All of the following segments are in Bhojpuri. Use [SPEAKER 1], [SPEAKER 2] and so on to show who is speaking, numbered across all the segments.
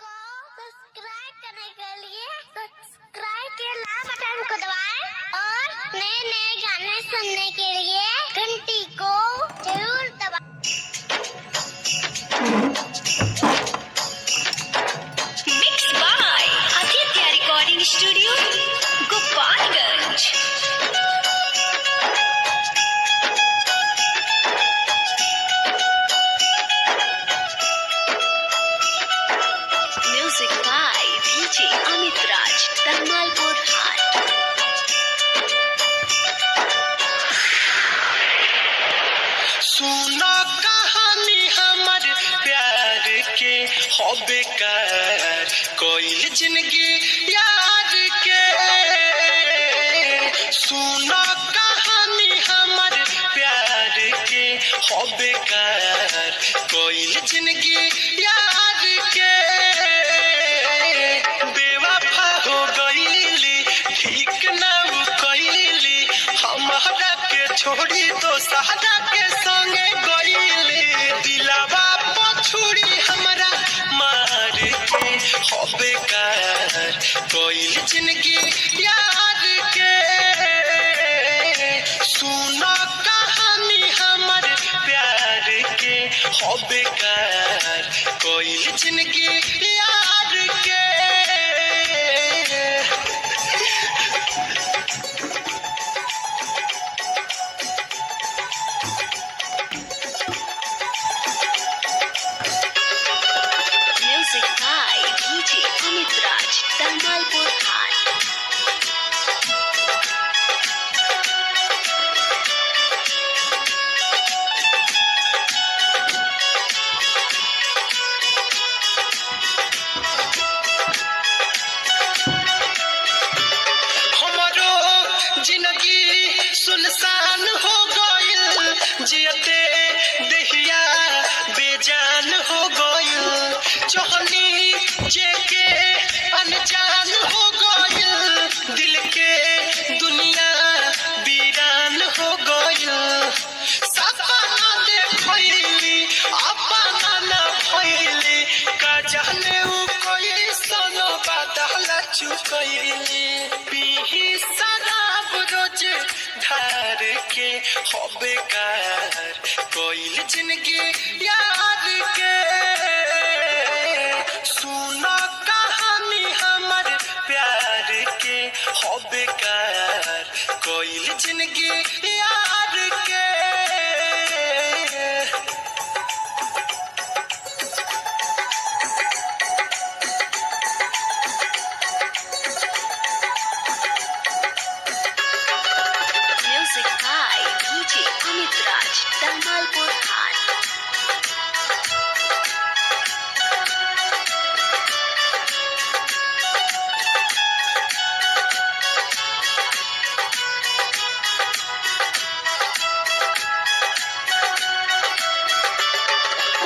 [SPEAKER 1] को सब्सक्राइब करने के लिए सब्सक्राइब के लाल बटन को दबाएं और नए नए गाने सुनने के लिए घंटी को जरूर दबाएं।
[SPEAKER 2] Mix by Aditya recording studio Gopalganj. Music by DJ Amit Raj Talmalpur हाट।
[SPEAKER 3] सुनो कहानी हमर प्यार के हो बेकार कोइल जिंदगी यार के। सुनो कहानी हमर प्यार के हो बेकार कोइल जिंदगी यार के। बेवफा हो गईली ठीक ना कईली हमारा के छोड़ी तो सहारा के संगे गईली। दिलावा पछुड़ी हमरा मार के हो बेकार कोइल जिंदगी यार के। सुनो कहानी हमर प्यार के हो बेकार कोइल जिंदगी यार के।
[SPEAKER 2] Music by DJ Amit Raj Talmalpur हाट।
[SPEAKER 3] हमारो जिंदगी सुनसान हो गइल जियते देहिया बेजान हो गइल। चोहनी जेके अनजान हो गइल दिल के दुनिया वीरान हो गइल। सपना देखैली अपना न भइली का जाने उ कोई सनो बादल चुकैली। पीही शराब रोज ढार के हो बेकार कोइल जिंदगी यार के। सुनो कहानी हमर प्यार के हो बेकार कोइल जिंदगी यार के।
[SPEAKER 2] Music by DJ Amit Raj Talmalpur हाट।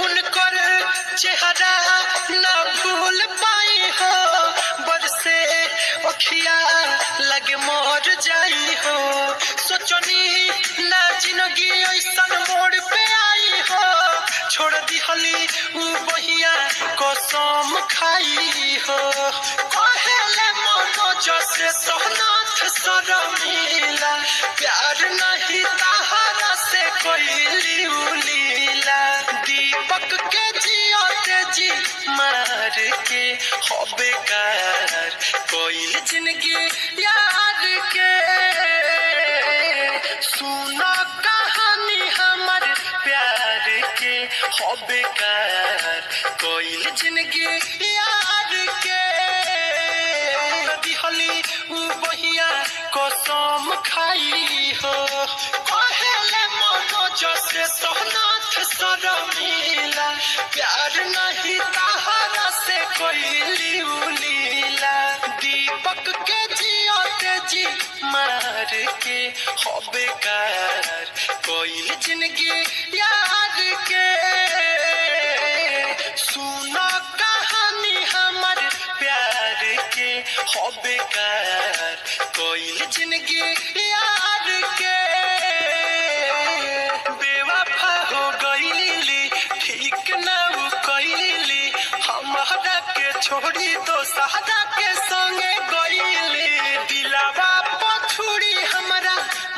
[SPEAKER 3] उनकर चेहरा न भूल पाई हो बरसे अखिया लगे मर जाई हो। सोचनी ना जिंदगी ऐसन मोड़ पे आई हो छोड़ दिहली उ बहिया कसम खाई हो। कहेले मनोज से सोहनाथ शर्मिला प्यार नहीं तहारा से कोई लीला। दीपक के जियोते जी मार के हो बेकार कोइल जिंदगी यार के। सुनो कहानी हमर प्यार के हो बेकार कोइल जिंदगी यार के। दिहली उ बहिया कसम खाई हो। कहेले मनोज से सोहनाथ शर्मिला प्यार नहीं तहारा से कोई लीला। दीपक के जियोते जी मार के हो बेकार कोइल जिंदगी यार के। सुनो कहानी हमर प्यार के हो बेकार कोइल जिंदगी यार के। बेवफा हो गईली ठीक ना कईली हमारा के छोड़ी तो सहारा के संगे गईले दिलावा पछुड़ी हमरा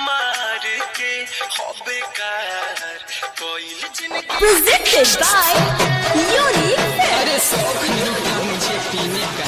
[SPEAKER 3] मार के हो बेकार कोइल जिंदगी
[SPEAKER 4] Presented by Unique Fit.
[SPEAKER 5] अरे शौक नहीं था मुझे पीने का